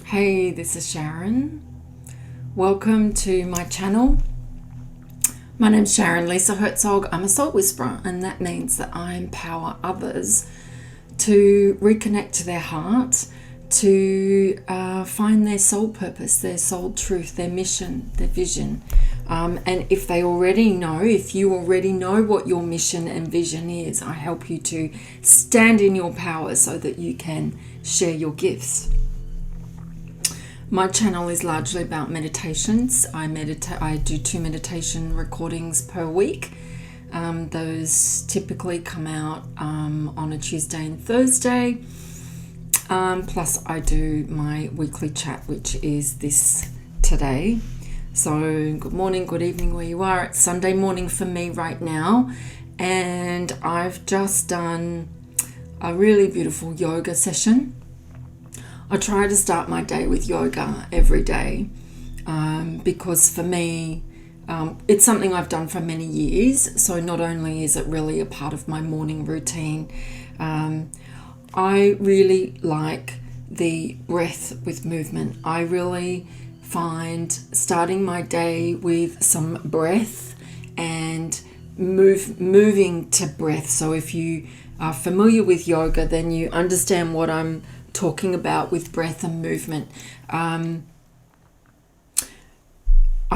Hey, this is Sharon. Welcome to my channel. My name's Sharon Lisa Herzog. I'm a soul whisperer, and that means that I empower others to reconnect to their heart, to find their soul purpose, their soul truth, their mission, their vision. And if you already know what your mission and vision is, I help you to stand in your power so that you can share your gifts. My channel is largely about meditations. I do 2 meditation recordings per week. Those typically come out on a Tuesday and Thursday. Plus I do my weekly chat, which is this today. So good morning, good evening where you are. It's Sunday morning for me right now. And I've just done a really beautiful yoga session. I try to start my day with yoga every day because for me, it's something I've done for many years. So not only is it really a part of my morning routine, I really like the breath with movement. I really find starting my day with some breath and moving to breath. So if you are familiar with yoga, then you understand what I'm talking about with breath and movement. I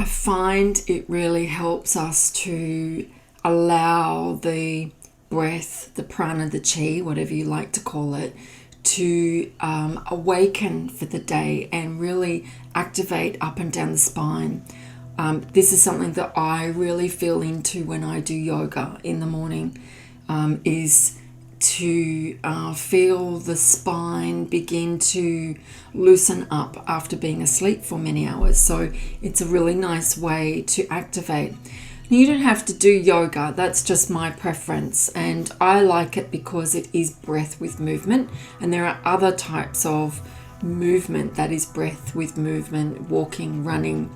find it really helps us to allow the breath, the prana, the chi, whatever you like to call it, to awaken for the day and really activate up and down the spine. This is something that I really feel into when I do yoga in the morning, is to feel the spine begin to loosen up after being asleep for many hours. So it's a really nice way to activate. You don't have to do yoga, that's just my preference, and I like it because it is breath with movement, and there are other types of movement that is breath with movement: walking, running,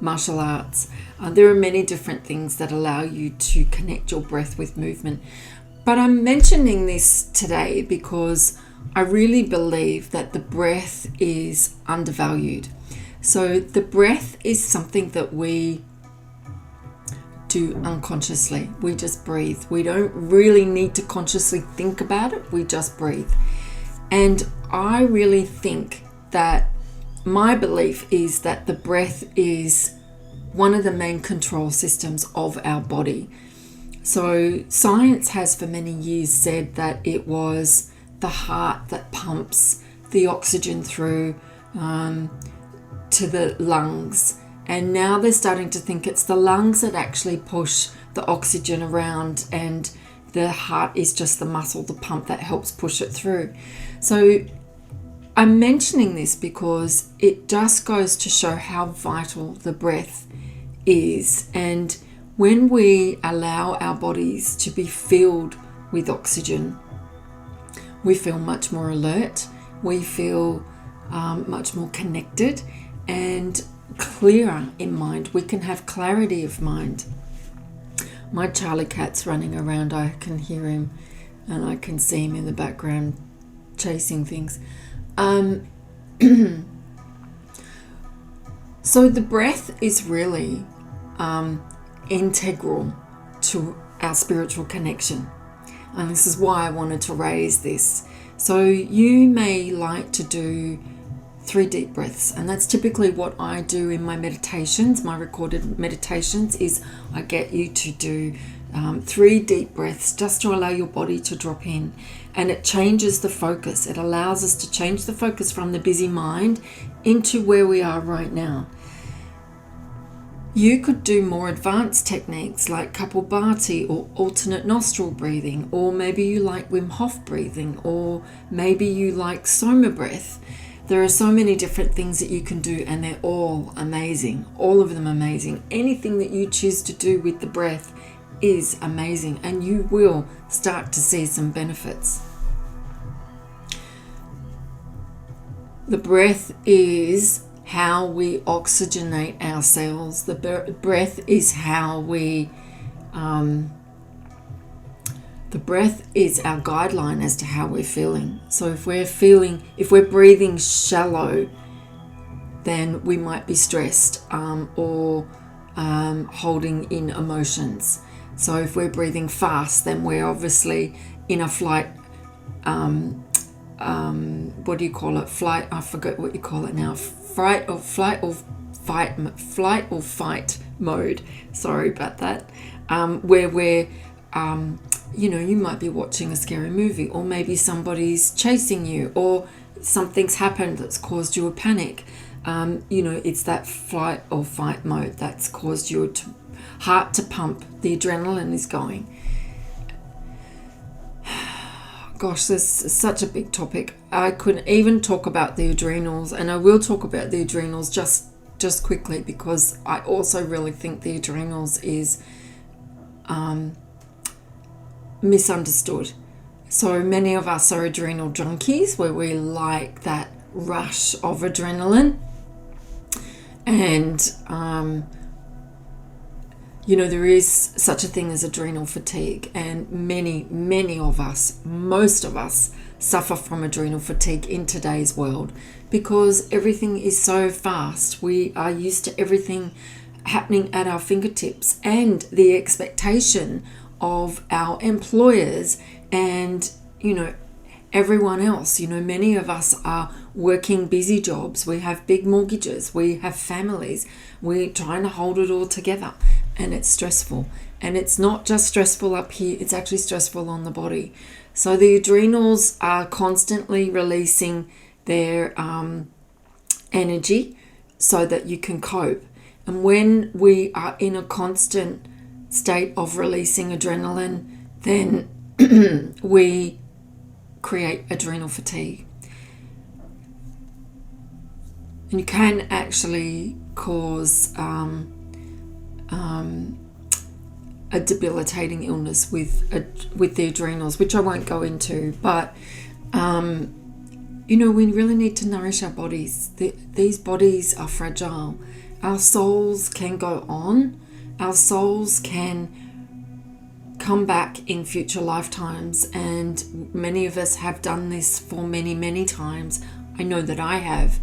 martial arts. There are many different things that allow you to connect your breath with movement. But I'm mentioning this today because I really believe that the breath is undervalued. So the breath is something that we do unconsciously. We just breathe. We don't really need to consciously think about it. We just breathe. And I really think that my belief is that the breath is one of the main control systems of our body. So science has for many years said that it was the heart that pumps the oxygen through to the lungs. And now they're starting to think it's the lungs that actually push the oxygen around, and the heart is just the muscle, the pump that helps push it through. So I'm mentioning this because it just goes to show how vital the breath is. And when we allow our bodies to be filled with oxygen, we feel much more alert, we feel much more connected and clearer in mind. We can have clarity of mind. My Charlie cat's running around. I can hear him and I can see him in the background chasing things. So the breath is really integral to our spiritual connection, and this is why I wanted to raise this. So you may like to do 3 deep breaths, and that's typically what I do in my meditations. My recorded meditations is I get you to do 3 deep breaths just to allow your body to drop in, and it changes the focus. It allows us to change the focus from the busy mind into where we are right now. You could do more advanced techniques like Kapalbhati or alternate nostril breathing, or maybe you like Wim Hof breathing, or maybe you like Soma breath. There are so many different things that you can do, and they're all amazing, all of them amazing. Anything that you choose to do with the breath is amazing, and you will start to see some benefits. The breath is how we oxygenate our cells. The breath is how we The breath is our guideline as to how we're feeling. So if we're breathing shallow, then we might be stressed or holding in emotions. So if we're breathing fast, then we're obviously in a flight, what do you call it? Flight, I forget what you call it now. Flight or fight mode. Sorry about that. Where we're, you might be watching a scary movie, or maybe somebody's chasing you, or something's happened that's caused you a panic. It's that flight or fight mode that's caused your heart to pump. The adrenaline is going. Gosh, this is such a big topic. I couldn't even talk about the adrenals, and I will talk about the adrenals just quickly, because I also really think the adrenals is misunderstood. So many of us are adrenal junkies, where we like that rush of adrenaline, and there is such a thing as adrenal fatigue, and many of us, most of us, suffer from adrenal fatigue in today's world, because everything is so fast. We are used to everything happening at our fingertips, and the expectation of our employers and everyone else. Many of us are working busy jobs. We have big mortgages. We have families. We're trying to hold it all together, and it's stressful. And it's not just stressful up here, it's actually stressful on the body. So the adrenals are constantly releasing their energy so that you can cope. And when we are in a constant state of releasing adrenaline, then we create adrenal fatigue. And you can actually cause a debilitating illness with the adrenals, which I won't go into. But we really need to nourish our bodies. These bodies are fragile. Our souls can go on. Our souls can come back in future lifetimes, and many of us have done this for many times. I know that I have.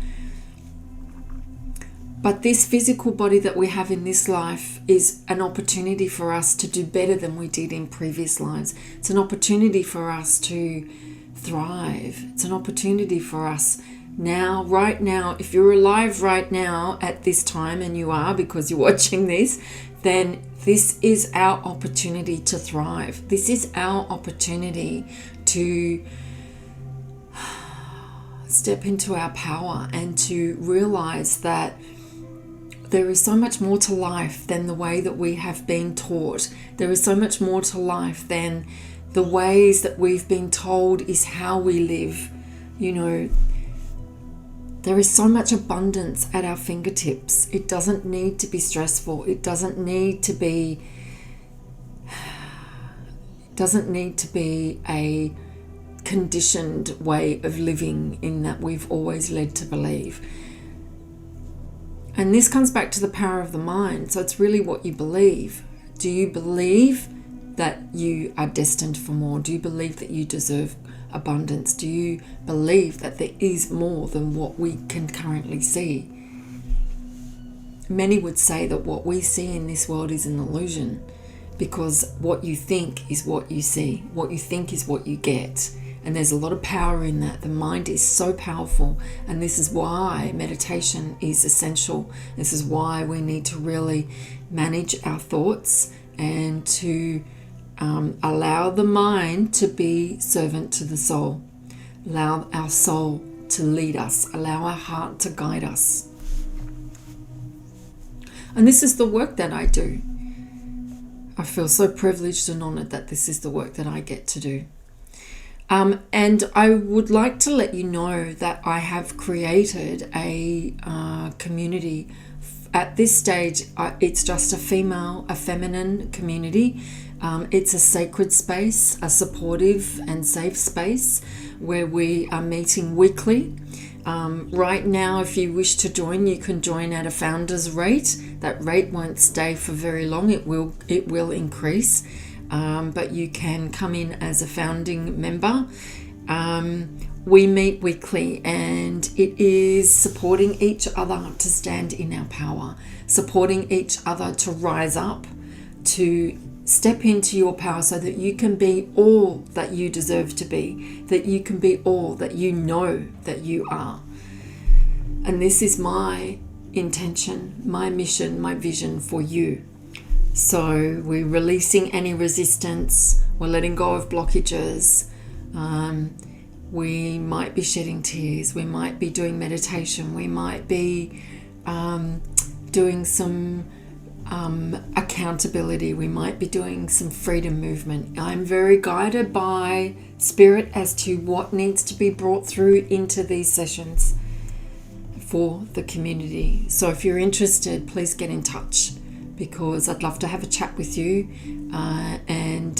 But this physical body that we have in this life is an opportunity for us to do better than we did in previous lives. It's an opportunity for us to thrive. It's an opportunity for us now, right now. If you're alive right now at this time, and you are because you're watching this, then this is our opportunity to thrive. This is our opportunity to step into our power and to realize that there is so much more to life than the way that we have been taught. There is so much more to life than the ways that we've been told is how we live. There is so much abundance at our fingertips. It doesn't need to be stressful. It doesn't need to be a conditioned way of living in that we've always led to believe. And this comes back to the power of the mind. So it's really what you believe. Do you believe that you are destined for more? Do you believe that you deserve abundance? Do you believe that there is more than what we can currently see? Many would say that what we see in this world is an illusion, because what you think is what you see. What you think is what you get. And there's a lot of power in that. The mind is so powerful. And this is why meditation is essential. This is why we need to really manage our thoughts and to allow the mind to be servant to the soul. Allow our soul to lead us. Allow our heart to guide us. And this is the work that I do. I feel so privileged and honored that this is the work that I get to do. And I would like to let you know that I have created a community. At this stage, it's just a feminine community. It's a sacred space, a supportive and safe space where we are meeting weekly. Right now, if you wish to join, you can join at a founder's rate. That rate won't stay for very long. It will increase. but you can come in as a founding member. We meet weekly, and it is supporting each other to stand in our power, supporting each other to rise up, to step into your power so that you can be all that you deserve to be, that you can be all that you know that you are. And this is my intention, my mission, my vision for you. So we're releasing any resistance, we're letting go of blockages. We might be shedding tears, we might be doing meditation, we might be doing some accountability, we might be doing some freedom movement. I'm very guided by Spirit as to what needs to be brought through into these sessions for the community. So if you're interested, please get in touch, because I'd love to have a chat with you, and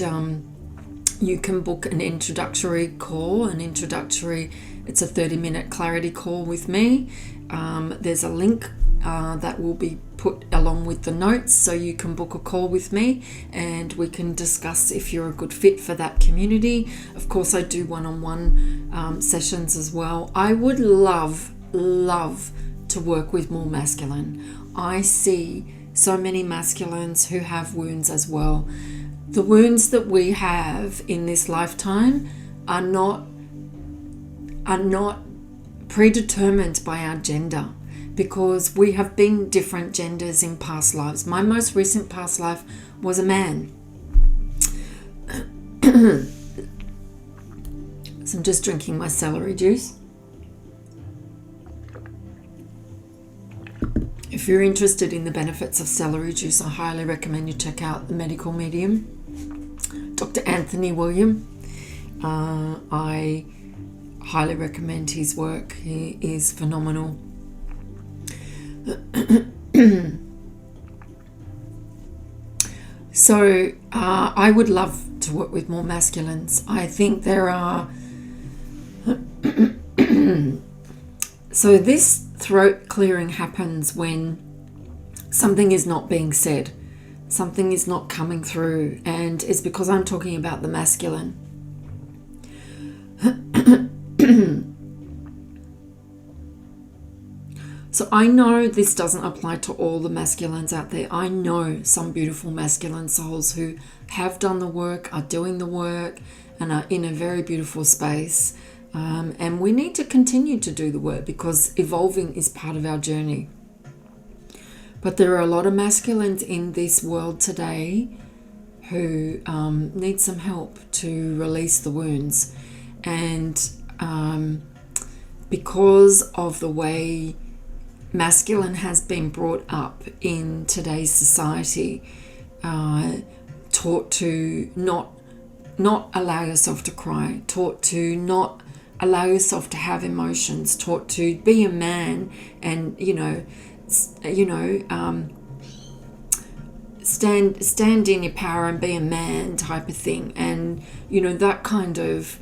you can book an introductory call. It's a 30-minute clarity call with me. There's a link that will be put along with the notes, so you can book a call with me and we can discuss if you're a good fit for that community. Of course, I do one-on-one sessions as well. I would love to work with more masculine. I see so many masculines who have wounds as well. The wounds that we have in this lifetime are not predetermined by our gender, because we have been different genders in past lives. My most recent past life was a man. So I'm just drinking my celery juice. If you're interested in the benefits of celery juice, I highly recommend you check out the medical medium, Dr. Anthony William. I highly recommend his work. He is phenomenal. So I would love to work with more masculines. I think there are... So this throat clearing happens when something is not being said, something is not coming through, and it's because I'm talking about the masculine. So I know this doesn't apply to all the masculines out there. I know some beautiful masculine souls who have done the work, are doing the work, and are in a very beautiful space. And we need to continue to do the work, because evolving is part of our journey. But there are a lot of masculines in this world today who need some help to release the wounds. And because of the way masculine has been brought up in today's society, taught to not allow yourself to cry, taught to not allow yourself to have emotions, taught to be a man and stand in your power and be a man type of thing. And that kind of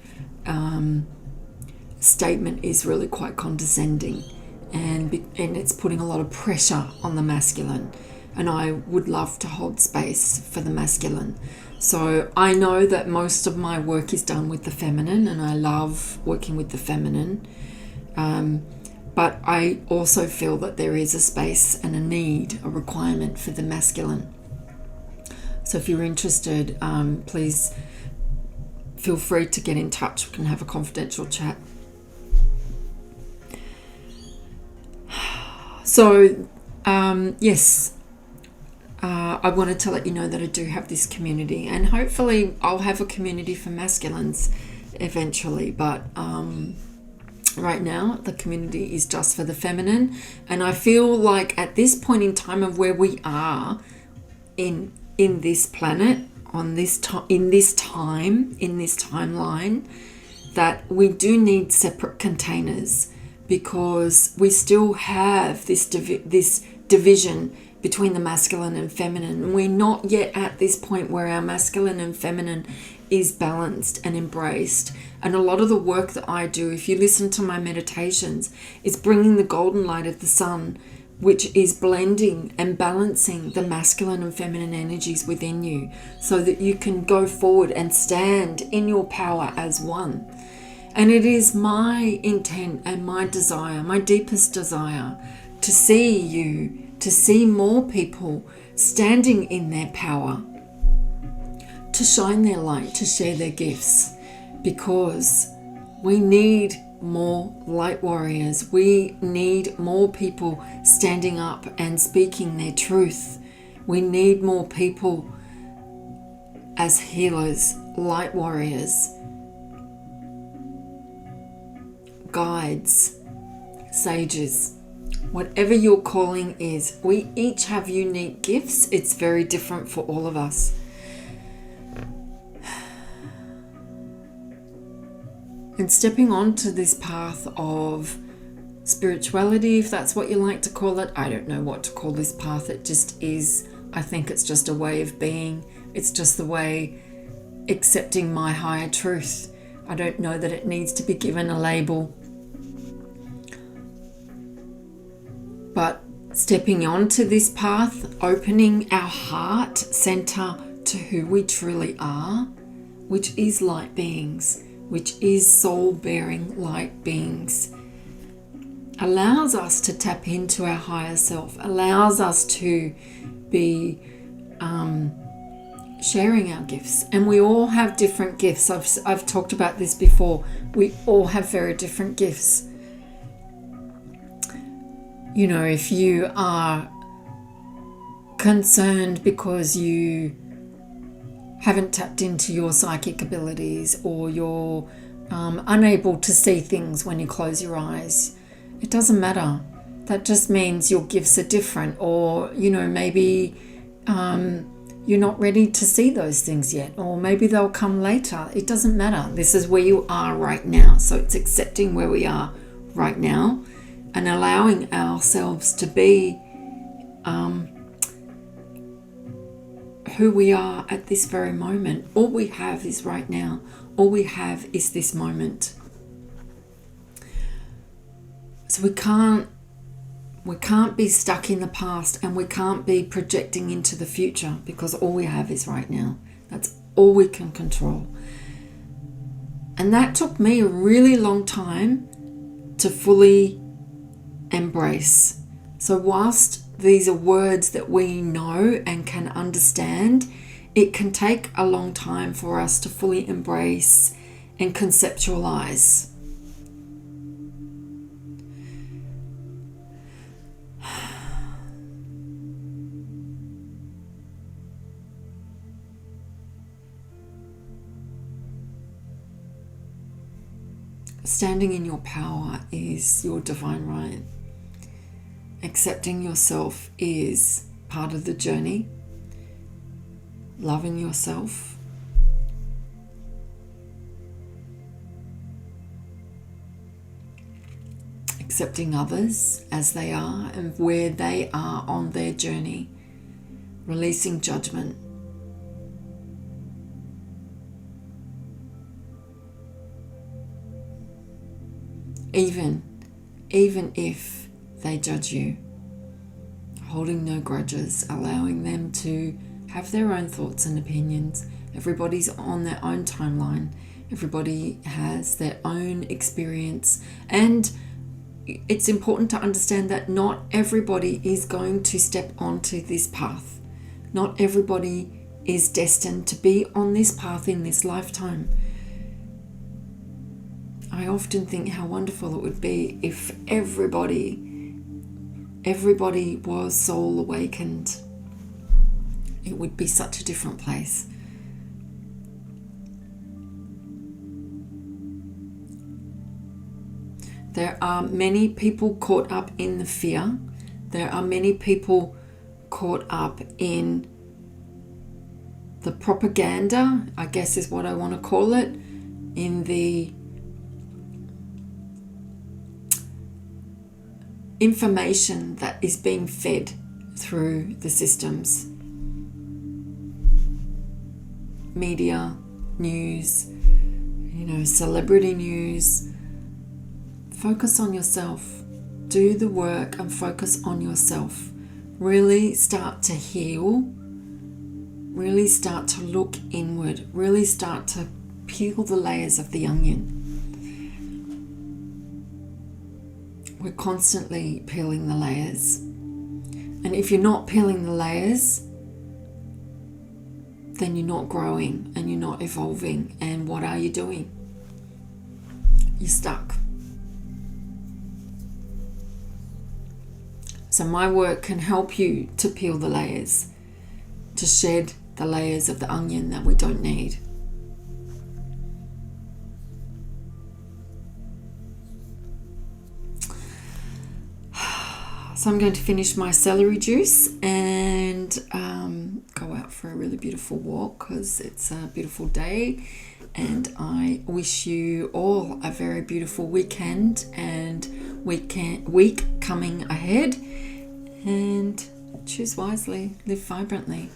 statement is really quite condescending, and it's putting a lot of pressure on the masculine. And I would love to hold space for the masculine. So I know that most of my work is done with the feminine, and I love working with the feminine. But I also feel that there is a space and a need, a requirement for the masculine. So if you're interested, please feel free to get in touch. We can have a confidential chat. So, yes. I wanted to let you know that I do have this community, and hopefully I'll have a community for masculines eventually, but right now the community is just for the feminine. And I feel like at this point in time of where we are in this planet, in this timeline, that we do need separate containers, because we still have this division between the masculine and feminine. And we're not yet at this point where our masculine and feminine is balanced and embraced. And a lot of the work that I do, if you listen to my meditations, is bringing the golden light of the sun which is blending and balancing the masculine and feminine energies within you so that you can go forward and stand in your power as one. And it is my intent and my desire, my deepest desire, to see more people standing in their power, to shine their light, to share their gifts, because we need more light warriors. We need more people standing up and speaking their truth. We need more people as healers, light warriors, guides, sages, whatever your calling is. We each have unique gifts. It's very different for all of us. And stepping onto this path of spirituality, if that's what you like to call it, I don't know what to call this path. It just is. I think it's just a way of being. It's just the way accepting my higher truth. I don't know that it needs to be given a label. But stepping onto this path, opening our heart center to who we truly are, which is light beings, which is soul-bearing light beings, allows us to tap into our higher self, allows us to be sharing our gifts. And we all have different gifts. I've talked about this before. We all have very different gifts. You know, if you are concerned because you haven't tapped into your psychic abilities, or you're unable to see things when you close your eyes, it doesn't matter. That just means your gifts are different, or, you know, maybe you're not ready to see those things yet, or maybe they'll come later. It doesn't matter. This is where you are right now. So it's accepting where we are right now and allowing ourselves to be who we are at this very moment. All we have is right now. All we have is this moment. So we can't be stuck in the past, and we can't be projecting into the future, because all we have is right now. That's all we can control. And that took me a really long time to fully embrace. So whilst these are words that we know and can understand, it can take a long time for us to fully embrace and conceptualize. Standing in your power is your divine right. Accepting yourself is part of the journey. Loving yourself. Accepting others as they are and where they are on their journey. Releasing judgment. Even if they judge you, holding no grudges, allowing them to have their own thoughts and opinions. Everybody's on their own timeline. Everybody has their own experience. And it's important to understand that not everybody is going to step onto this path. Not everybody is destined to be on this path in this lifetime. I often think how wonderful it would be if everybody was soul awakened. It would be such a different place. There are many people caught up in the fear. There are many people caught up in the propaganda, I guess is what I want to call it, in the information that is being fed through the systems. Media, news, celebrity news. Focus on yourself. do the work and focus on yourself. Really start to heal. Really start to look inward. Really start to peel the layers of the onion. We're constantly peeling the layers. And if you're not peeling the layers, then you're not growing and you're not evolving. And what are you doing? You're stuck. So my work can help you to peel the layers, to shed the layers of the onion that we don't need. So I'm going to finish my celery juice and go out for a really beautiful walk because it's a beautiful day. And I wish you all a very beautiful weekend and week coming ahead. And choose wisely, live vibrantly.